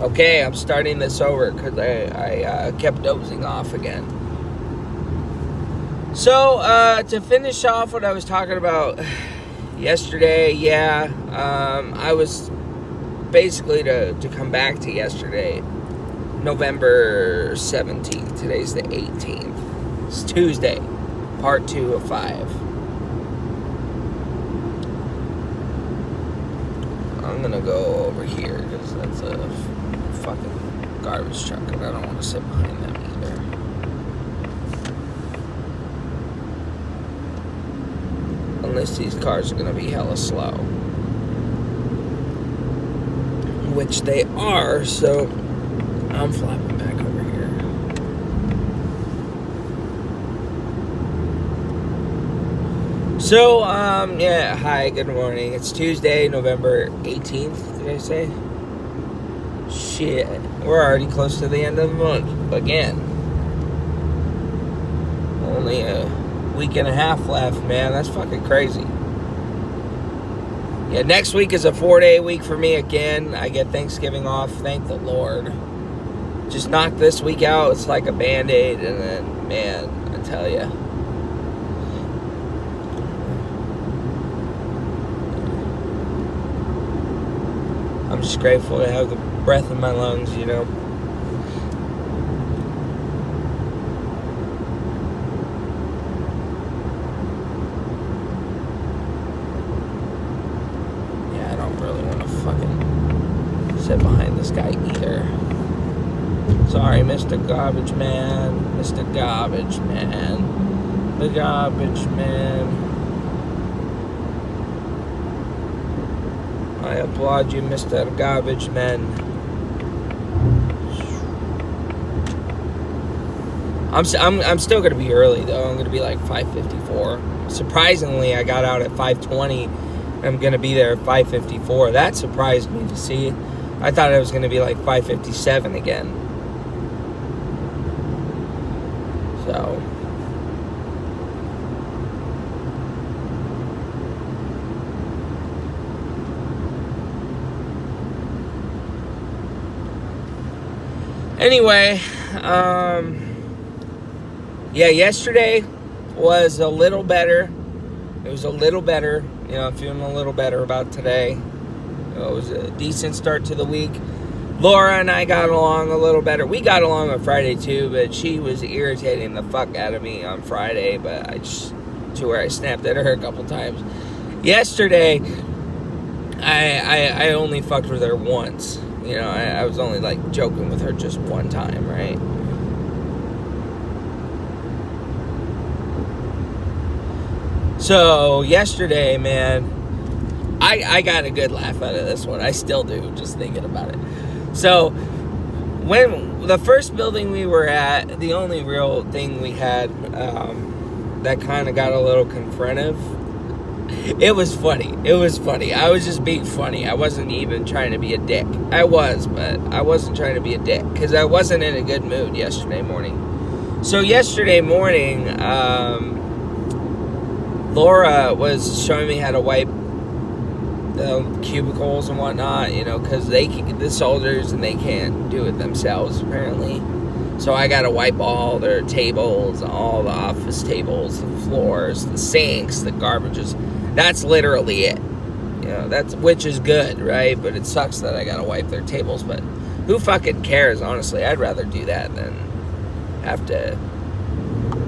Okay, I'm starting this over because I kept dozing off again. So, to finish off what I was talking about yesterday, I was basically to come back to yesterday, November 17th. Today's the 18th. It's Tuesday, part 2 of 5. I'm gonna go over here because that's a fucking garbage truck and I don't want to sit behind them either. Unless these cars are gonna be hella slow. Which they are, so I'm flapping back over here. So, hi, good morning. It's Tuesday, November 18th, did I say? Shit, we're already close to the end of the month again. Only a week and a half left, man. That's fucking crazy. Yeah, next week is a 4-day week for me again. I get Thanksgiving off, thank the Lord. Just knock this week out, it's like a Band-Aid, and then, man, I tell ya. I'm just grateful to have the breath in my lungs, you know. Yeah, I don't really want to fucking sit behind this guy either. Sorry, Mr. Garbage Man. Mr. Garbage Man. The Garbage Man. I applaud you, Mr. Garbage Man. I'm still gonna be early though. I'm gonna be like 5:54. Surprisingly, I got out at 5:20. I'm gonna be there at 5:54. That surprised me to see. I thought it was gonna be like 5:57 again. So. Anyway, yesterday was a little better. It was a little better. You know, I'm feeling a little better about today. It was a decent start to the week. Laura and I got along a little better. We got along on Friday too, but she was irritating the fuck out of me on Friday, but to where I snapped at her a couple times. Yesterday, I only fucked with her once. You know, I was only like joking with her just one time, right? So yesterday, man, I got a good laugh out of this one. I still do, just thinking about it. So when the first building we were at, the only real thing we had that kind of got a little confrontive. It was funny. I was just being funny. I wasn't even trying to be a dick. I was, but I wasn't trying to be a dick because I wasn't in a good mood yesterday morning. So yesterday morning, Laura was showing me how to wipe the cubicles and whatnot, you know, because the soldiers, and they can't do it themselves, apparently. So I got to wipe all their tables, all the office tables, the floors, the sinks, the garbages. That's literally it. You know, which is good, right? But it sucks that I got to wipe their tables, but who fucking cares, honestly? I'd rather do that than have to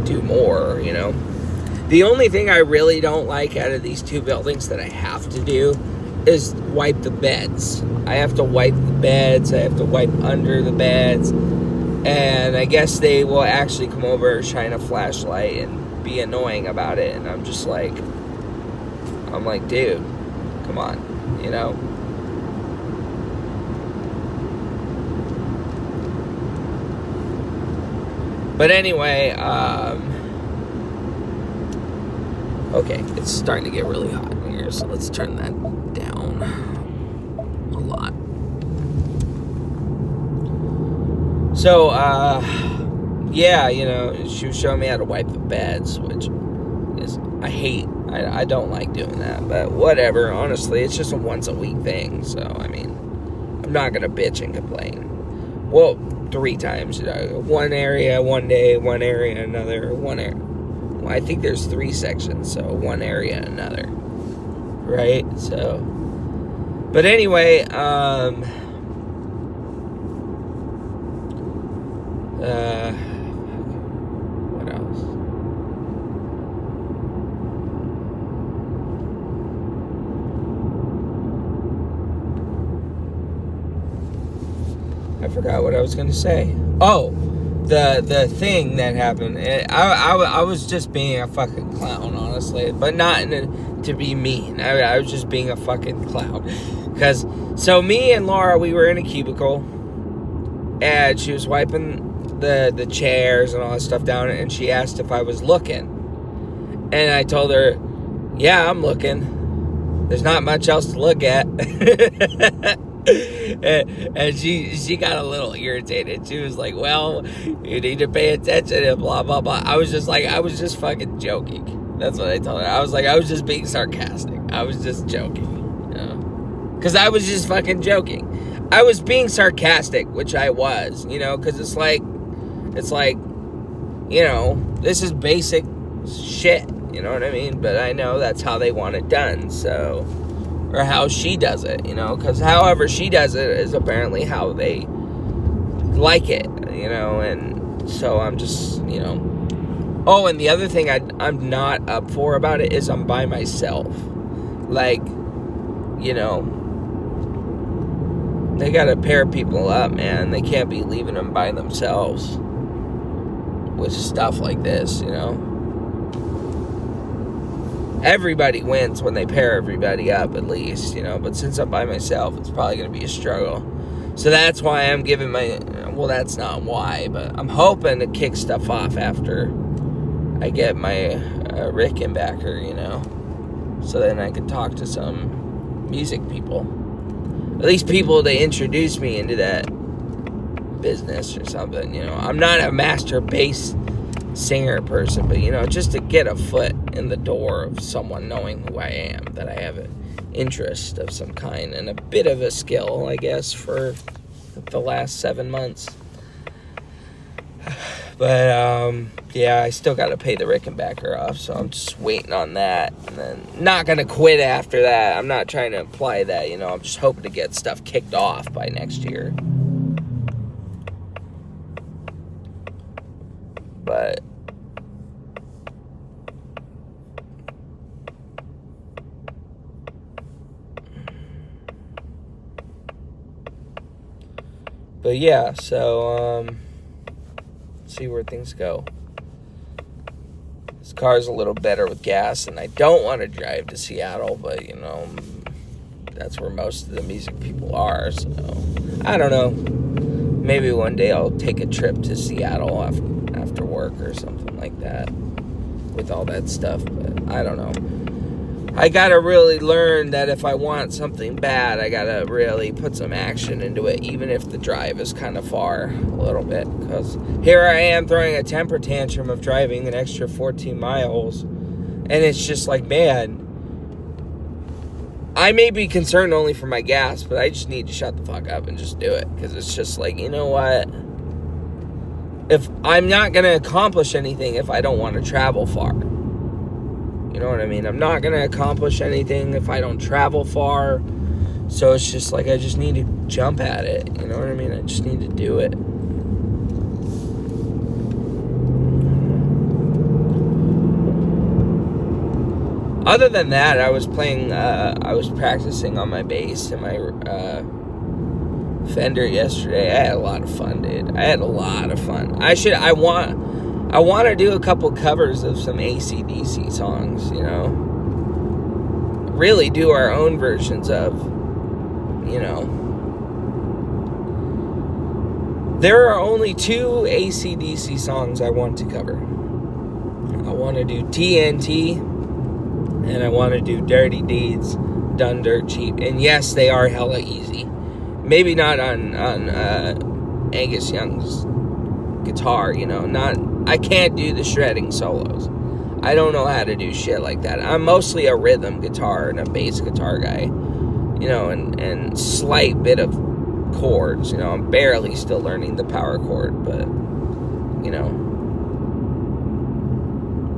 do more, you know? The only thing I really don't like out of these two buildings that I have to do is wipe the beds. I have to wipe the beds. I have to wipe under the beds. And I guess they will actually come over, shine a flashlight, and be annoying about it. And I'm like, dude, come on, you know? But anyway, okay, it's starting to get really hot in here, so let's turn that down a lot. So, you know, she was showing me how to wipe the beds, which is, I don't like doing that, but whatever, honestly, it's just a once a week thing, so, I mean, I'm not going to bitch and complain. Well, 3 times. One area, one day, one area, another, one area. Well, I think there's 3 sections, so one area, another. Right? So, but anyway, what else? I forgot what I was going to say. Oh, the thing that happened. I was just being a fucking clown, honestly. But not to be mean. I was just being a fucking clown. So me and Laura, we were in a cubicle. And she was wiping the chairs and all that stuff down. And she asked if I was looking. And I told her, yeah, I'm looking. There's not much else to look at. And she got a little irritated. She was like, well, you need to pay attention and blah, blah, blah. I was just fucking joking. That's what I told her. I was like, I was just being sarcastic. I was just joking, you know? Because I was just fucking joking. I was being sarcastic, which I was, you know, because it's like, you know, this is basic shit, you know what I mean? But I know that's how they want it done, so... Or how she does it, you know, because however she does it is apparently how they like it, you know, and so I'm just, you know. Oh, and the other thing I'm not up for about it is I'm by myself. Like, you know, they gotta pair people up, man. They can't be leaving them by themselves with stuff like this, you know. Everybody wins when they pair everybody up, at least, you know. But since I'm by myself, it's probably going to be a struggle. So that's why I'm giving well, that's not why, but I'm hoping to kick stuff off after I get my Rickenbacker, you know. So then I can talk to some music people. At least people to introduce me into that business or something, you know. I'm not a master bass singer person, but, you know, just to get a foot in the door of someone knowing who I am, that I have an interest of some kind and a bit of a skill, I guess, for the last 7 months. But yeah, I still got to pay the Rickenbacker off, so I'm just waiting on that, and then not gonna quit after that. I'm not trying to imply that, you know. I'm just hoping to get stuff kicked off by next year. But yeah, so see where things go. This car's a little better with gas, and I don't want to drive to Seattle, but you know, that's where most of the music people are, so I don't know. Maybe one day I'll take a trip to Seattle after work or something like that with all that stuff, but I don't know. I gotta really learn that if I want something bad, I gotta really put some action into it, even if the drive is kind of far a little bit, because here I am throwing a temper tantrum of driving an extra 14 miles, and it's just like, man, I may be concerned only for my gas, but I just need to shut the fuck up and just do it, because it's just like, you know what, if I'm not gonna accomplish anything if I don't want to travel far. You know what I mean? I'm not going to accomplish anything if I don't travel far. So it's just like I just need to jump at it. You know what I mean? I just need to do it. Other than that, I was practicing on my bass and my Fender yesterday. I had a lot of fun, dude. I had a lot of fun. I want to do a couple covers of some AC/DC songs, you know. Really do our own versions of, you know. There are only 2 AC/DC songs I want to cover. I want to do TNT, and I want to do Dirty Deeds, Done Dirt Cheap. And yes, they are hella easy. Maybe not on Angus Young's guitar, you know, I can't do the shredding solos. I don't know how to do shit like that. I'm mostly a rhythm guitar and a bass guitar guy, you know, and slight bit of chords. I'm barely still learning the power chord, but,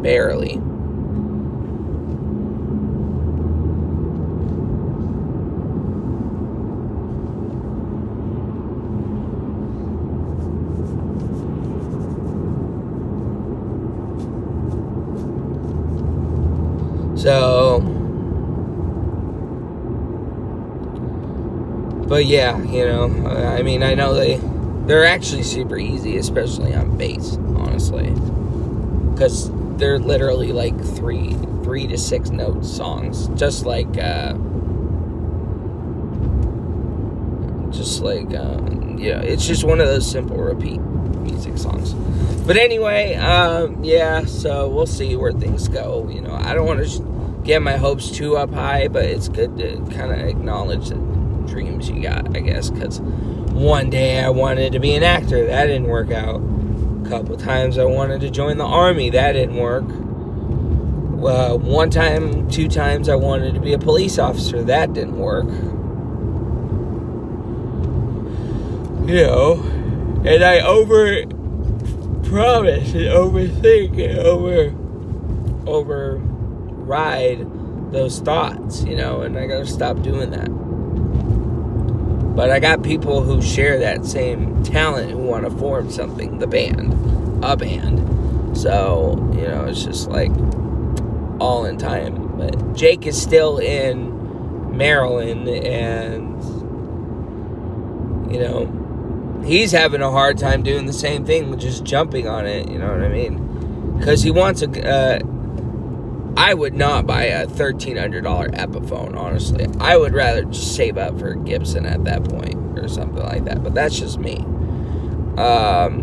barely. So, but yeah, I mean, I know they're actually super easy, especially on bass, honestly, because they're literally like three to 6 note songs, just like it's just one of those simple repeat music songs. But anyway, yeah, so we'll see where things go. I don't want to get my hopes too up high, but it's good to kind of acknowledge the dreams you got, I guess, because one day I wanted to be an actor. That didn't work out. A couple times I wanted to join the Army. That didn't work. 2 times I wanted to be a police officer. That didn't work. And I promise and overthink and override those thoughts, and I gotta stop doing that. But I got people who share that same talent who want to form something, a band. So, it's just like all in time. But Jake is still in Maryland, and he's having a hard time doing the same thing with just jumping on it, you know what I mean? Because he wants I would not buy a $1,300 Epiphone, honestly. I would rather just save up for a Gibson at that point, or something like that, but that's just me.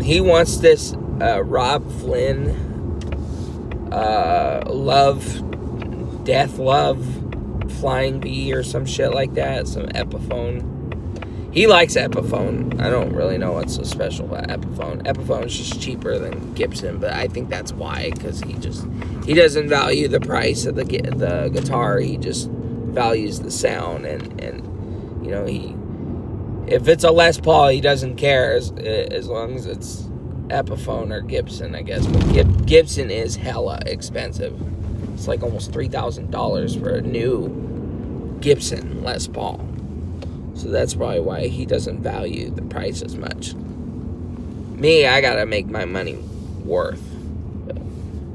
He wants this Rob Flynn Death Love Flying V or some shit like that, some Epiphone. He likes Epiphone. I don't really know what's so special about Epiphone. Epiphone's just cheaper than Gibson, but I think that's why, because he doesn't value the price of the guitar. He just values the sound, and if it's a Les Paul, he doesn't care as long as it's Epiphone or Gibson, I guess. But Gibson is hella expensive. It's like almost $3,000 for a new Gibson Les Paul. So that's probably why he doesn't value the price as much. Me, I gotta make my money worth.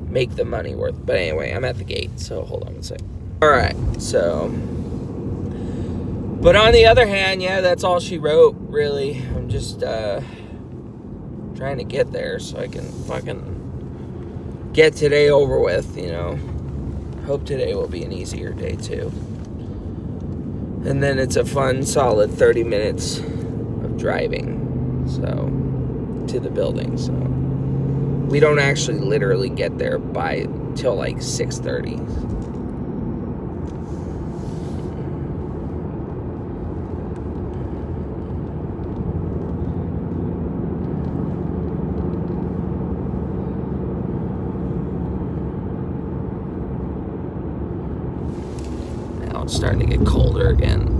Make the money worth. But anyway, I'm at the gate, so hold on a second. Alright, so. But on the other hand, yeah, that's all she wrote, really. I'm just trying to get there so I can fucking get today over with, Hope today will be an easier day, too. And then it's a fun, solid 30 minutes of driving, to the building, so. We don't actually literally get there till like 6:30. Now it's starting to get colder again.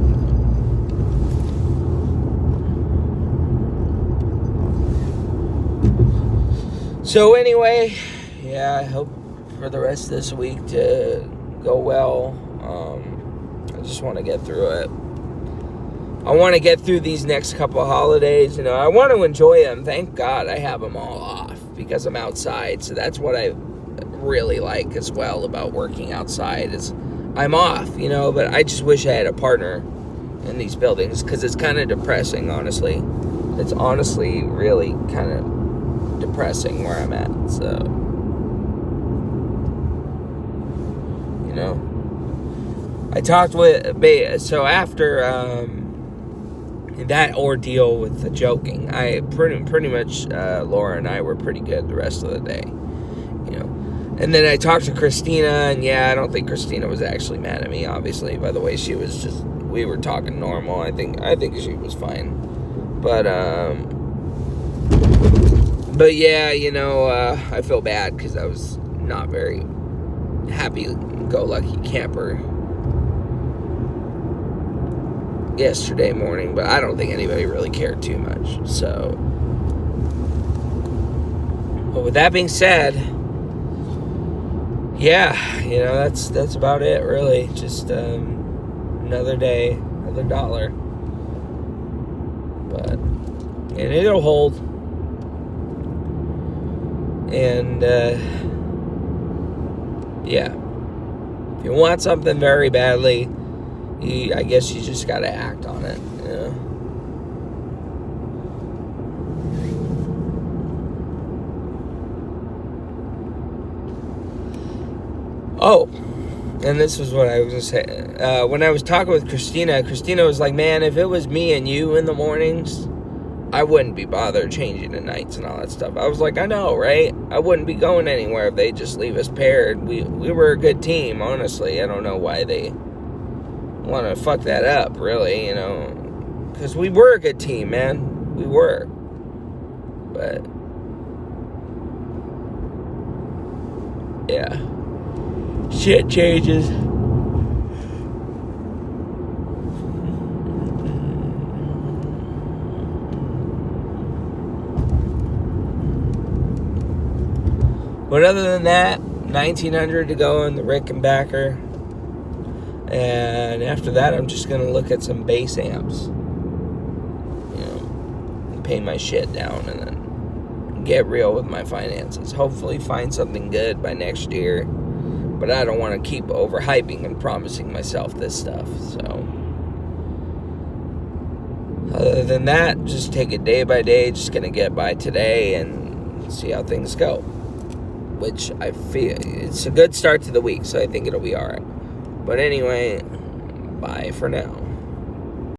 So anyway, yeah, I hope for the rest of this week to go well. I just want to get through it. I want to get through these next couple of holidays. I want to enjoy them. Thank God I have them all off because I'm outside. So that's what I really like as well about working outside is I'm off, but I just wish I had a partner in these buildings because it's kind of depressing, honestly. It's honestly really kind of depressing where I'm at, so I talked with so after that ordeal with the joking, I pretty much Laura and I were pretty good the rest of the day, and then I talked to Christina, and yeah, I don't think Christina was actually mad at me, obviously, by the way she was just, we were talking normal. I think she was fine, but yeah, I feel bad because I was not very happy-go-lucky camper. yesterday morning, but I don't think anybody really cared too much. So, but with that being said, yeah, that's about it, really. Just another day, another dollar. And it'll hold. And yeah, if you want something very badly, I guess you just gotta act on it. Oh, and this is what I was gonna say. When I was talking with Christina was like, "Man, if it was me and you in the mornings, I wouldn't be bothered changing the nights and all that stuff." I was like, I know, right? I wouldn't be going anywhere if they just leave us paired. We were a good team, honestly. I don't know why they want to fuck that up, really, because we were a good team, man. We were. But yeah, shit changes. But other than that, 1900 to go in the Rickenbacker. And after that, I'm just going to look at some bass amps. And pay my shit down and then get real with my finances. Hopefully find something good by next year. But I don't want to keep overhyping and promising myself this stuff. So, other than that, just take it day by day. Just going to get by today and see how things go. Which I feel it's a good start to the week, so I think it'll be alright. But anyway, bye for now.